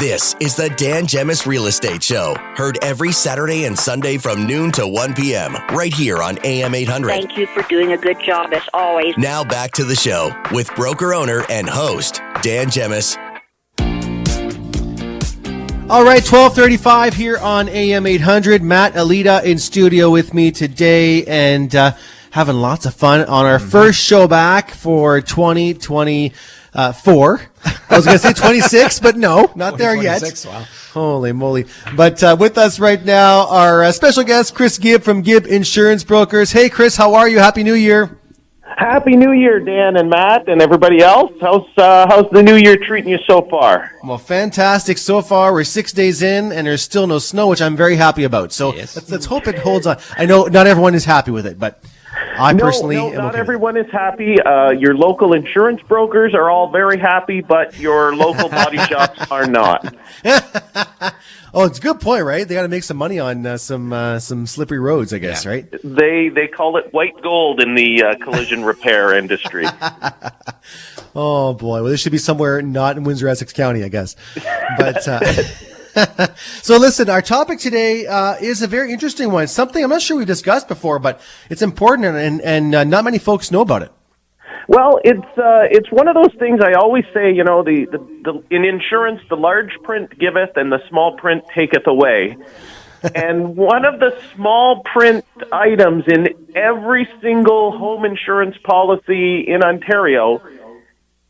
This is the Dan Gemus Real Estate Show. Heard every Saturday and Sunday from noon to 1 p.m. right here on AM800. Thank you for doing a good job as always. Now back to the show with broker owner and host, Dan Gemus. All right, 12:35 here on AM800. Matt Alita in studio with me today and having lots of fun on our first show back for 2024. I was going to say 26, but no, not there yet. Wow. Holy moly. But with us right now, our special guest, Chris Gibb from Gibb Insurance Brokers. Hey, Chris, how are you? Happy New Year. Happy New Year, Dan and Matt and everybody else. How's the New Year treating you so far? Well, fantastic so far. We're 6 days in, and there's still no snow, which I'm very happy about. So yes. let's hope it holds on. I know not everyone is happy with it, but I personally am not okay everyone is happy. Your local insurance brokers are all very happy, but your local body shops are not. Oh, it's a good point, right? They got to make some money on some slippery roads, I guess, right? They call it white gold in the collision repair industry. Oh boy, well, this should be somewhere not in Windsor-Essex County, I guess. But so listen, our topic today is a very interesting one. Something I'm not sure we've discussed before, but it's important, and not many folks know about it. Well, it's one of those things I always say, you know, the in insurance, the large print giveth and the small print taketh away. And one of the small print items in every single home insurance policy in Ontario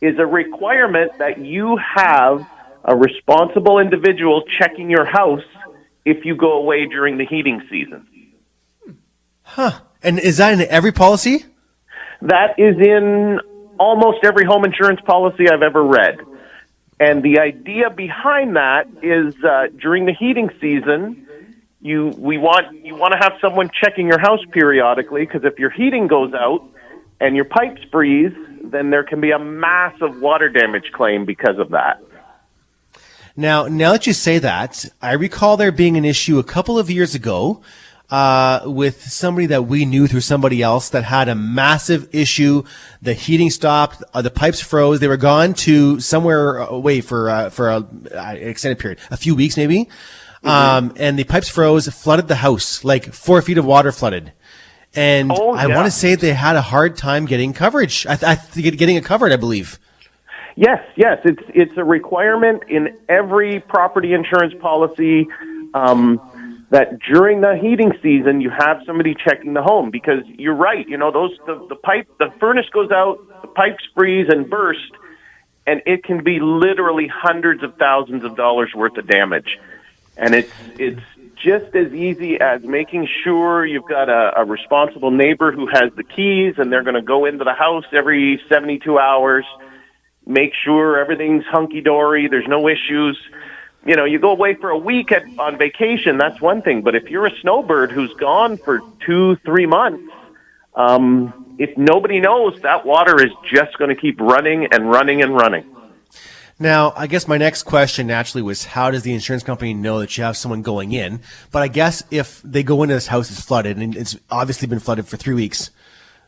is a requirement that you have a responsible individual checking your house if you go away during the heating season. Huh. And is that in every policy? That is in almost every home insurance policy I've ever read. And the idea behind that is during the heating season, you want to have someone checking your house periodically, because if your heating goes out and your pipes freeze, then there can be a massive water damage claim because of that. Now that you say that, I recall there being an issue a couple of years ago with somebody that we knew through somebody else that had a massive issue. The heating stopped, the pipes froze. They were gone to somewhere away for an extended period, a few weeks maybe. And the pipes froze, flooded the house, like 4 feet of water flooded. And I want to say they had a hard time getting coverage. Getting it covered, I believe. Yes, it's a requirement in every property insurance policy that during the heating season you have somebody checking the home, because you're right. You know, the furnace goes out, the pipes freeze and burst, and it can be literally hundreds of thousands of dollars worth of damage. And it's just as easy as making sure you've got a responsible neighbor who has the keys, and they're going to go into the house every 72 hours, make sure everything's hunky-dory, there's no issues. You know, you go away for a week on vacation, that's one thing. But if you're a snowbird who's gone for 2-3 months, if nobody knows, that water is just going to keep running and running and running. Now, I guess my next question naturally was, how does the insurance company know that you have someone going in? But I guess if they go into this house, it's flooded, and it's obviously been flooded for 3 weeks,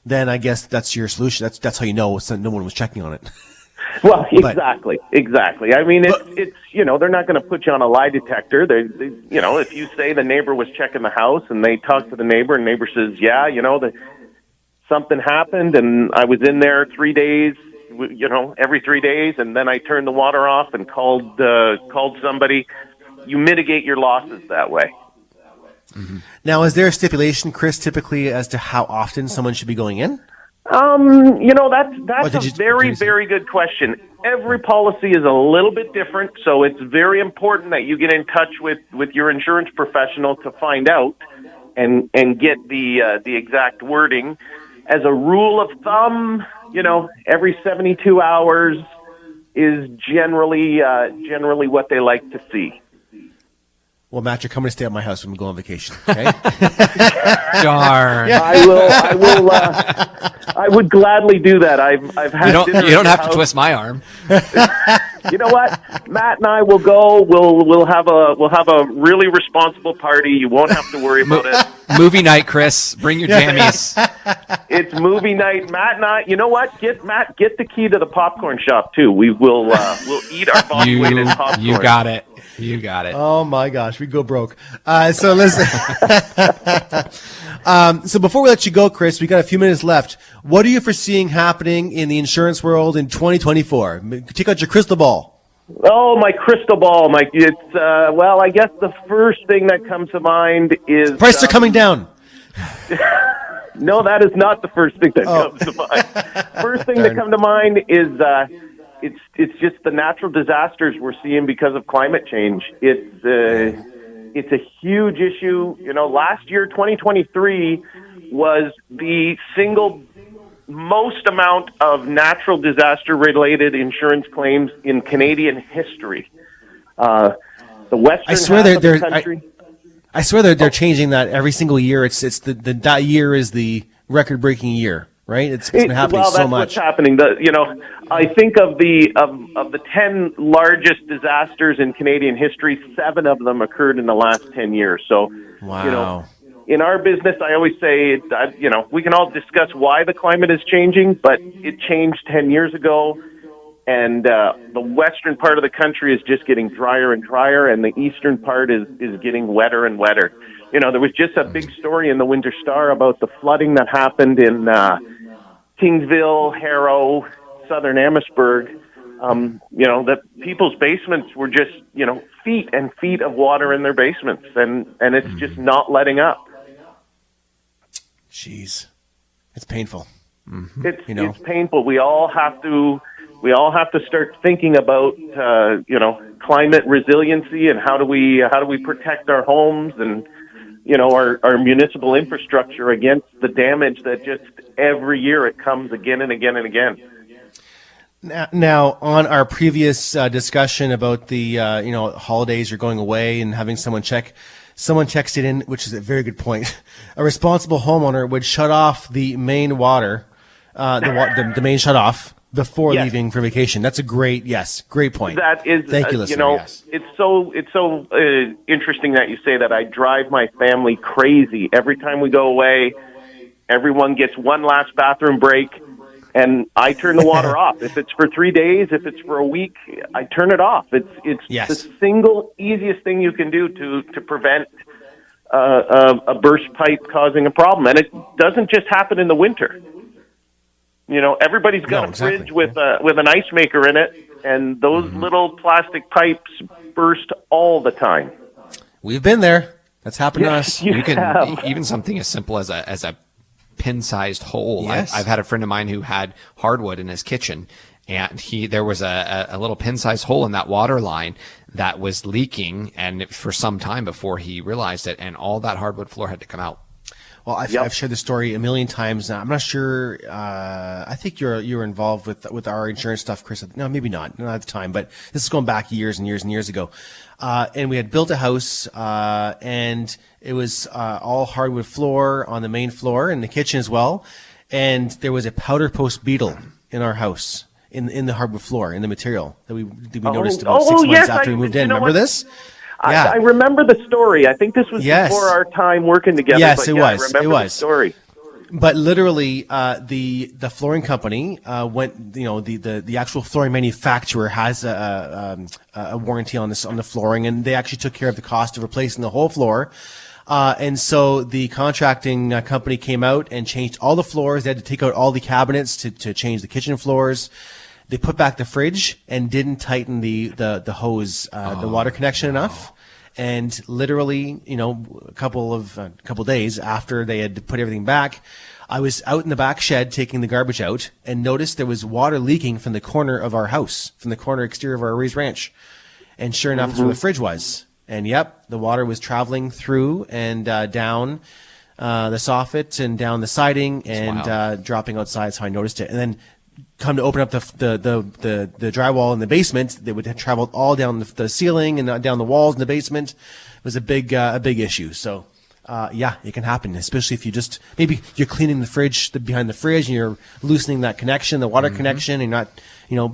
then I guess that's your solution. That's how you know no one was checking on it. Well, exactly. I mean, it's you know, they're not going to put you on a lie detector. They you know, if you say the neighbor was checking the house and they talk to the neighbor and neighbor says, yeah, you know, something happened and I was in there 3 days, you know, every 3 days, and then I turned the water off and called somebody, you mitigate your losses that way. Mm-hmm. Now, is there a stipulation, Chris, typically as to how often someone should be going in? You know, that's a very, very good question. Every policy is a little bit different, so it's very important that you get in touch with your insurance professional to find out and get the exact wording. As a rule of thumb, you know, every 72 hours is generally what they like to see. Well, Matt, you're coming to stay at my house when we go on vacation, okay? Darn. Yeah. I would gladly do that. I've had You don't have to twist my arm. You know what? Matt and I will go. We'll have a really responsible party. You won't have to worry about it. Movie night, Chris. Bring your jammies. It's movie night. Matt and I. You know what? Get the key to the popcorn shop too. We'll eat our body weight in popcorn. You got it. You got it. Oh my gosh, we go broke. So listen. So before we let you go, Chris, we got a few minutes left. What are you foreseeing happening in the insurance world in 2024? Take out your crystal ball. Oh, my crystal ball, Mike. It's well, I guess the first thing that comes to mind is Prices are coming down. No, that is not the first thing that comes to mind. First thing that comes to mind is it's just the natural disasters we're seeing because of climate change. It's a huge issue. You know, last year, 2023, was the single most amount of natural disaster-related insurance claims in Canadian history. The western half of the country. I swear they're changing that every single year. It's that year is the record-breaking year, right? It's been happening so much. What's happening. I think of the 10 largest disasters in Canadian history, 7 of them occurred in the last 10 years. So, wow. In our business, I always say, we can all discuss why the climate is changing, but it changed 10 years ago. And the western part of the country is just getting drier and drier, and the eastern part is getting wetter and wetter. You know, there was just a big story in the Winter Star about the flooding that happened in Kingsville, Harrow, southern Amherstburg. That people's basements were just, feet and feet of water in their basements, and it's just not letting up. Jeez, it's painful. Mm-hmm. It's painful. We all have to start thinking about climate resiliency and how do we protect our homes and our municipal infrastructure against the damage that just every year it comes again and again and again. Now, on our previous discussion about the holidays, you're going away and having someone checks it in, which is a very good point. A responsible homeowner would shut off the main water, the main shut off before leaving for vacation. That's a great point. That is, thank you, listener. Yes. It's so interesting that you say that. I drive my family crazy every time we go away. Everyone gets one last bathroom break, and I turn the water off. If it's for 3 days, if it's for a week, I turn it off. It's the single easiest thing you can do to prevent a burst pipe causing a problem, and it doesn't just happen in the winter. Everybody's got a fridge with an ice maker in it, and those little plastic pipes burst all the time. We've been there. That's happened to us. You can even something as simple as a pin-sized hole. Yes. I've had a friend of mine who had hardwood in his kitchen, and there was a little pin-sized hole in that water line that was leaking, and for some time before he realized it, and all that hardwood floor had to come out. Well, I've shared the story a million times. I'm not sure. I think you're involved with our insurance stuff, Chris. No, maybe not at the time, but this is going back years and years and years ago. And we had built a house, and it was all hardwood floor on the main floor and the kitchen as well. And there was a powder post beetle in our house in the hardwood floor, in the material that we noticed about 6 months after we moved in. Remember this? I remember the story. I think this was before our time working together. Yes, but it was. I remember the story. But literally, the flooring company went. The actual flooring manufacturer has a warranty on the flooring, and they actually took care of the cost of replacing the whole floor. And so the contracting company came out and changed all the floors. They had to take out all the cabinets to change the kitchen floors. They put back the fridge and didn't tighten the hose, the water connection enough. And literally, a couple days after they had put everything back, I was out in the back shed taking the garbage out and noticed there was water leaking from the corner of our house, from the corner exterior of our raised ranch. And sure enough, that's where the fridge was. And the water was traveling through and down the soffit and down the siding and dropping outside. So I noticed it. And then come to open up the drywall in the basement, they would have traveled all down the ceiling and down the walls in the basement. It was a big issue. So, it can happen, especially if maybe you're cleaning the fridge behind the fridge and you're loosening that connection, the water connection, and not,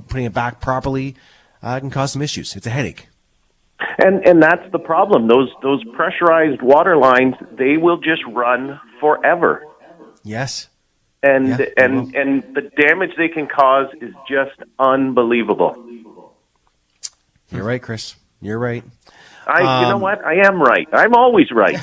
putting it back properly. It can cause some issues. It's a headache. And that's the problem. Those pressurized water lines, they will just run forever. Yes. And the damage they can cause is just unbelievable. You're right, Chris. You're right. You know what? I am right. I'm always right.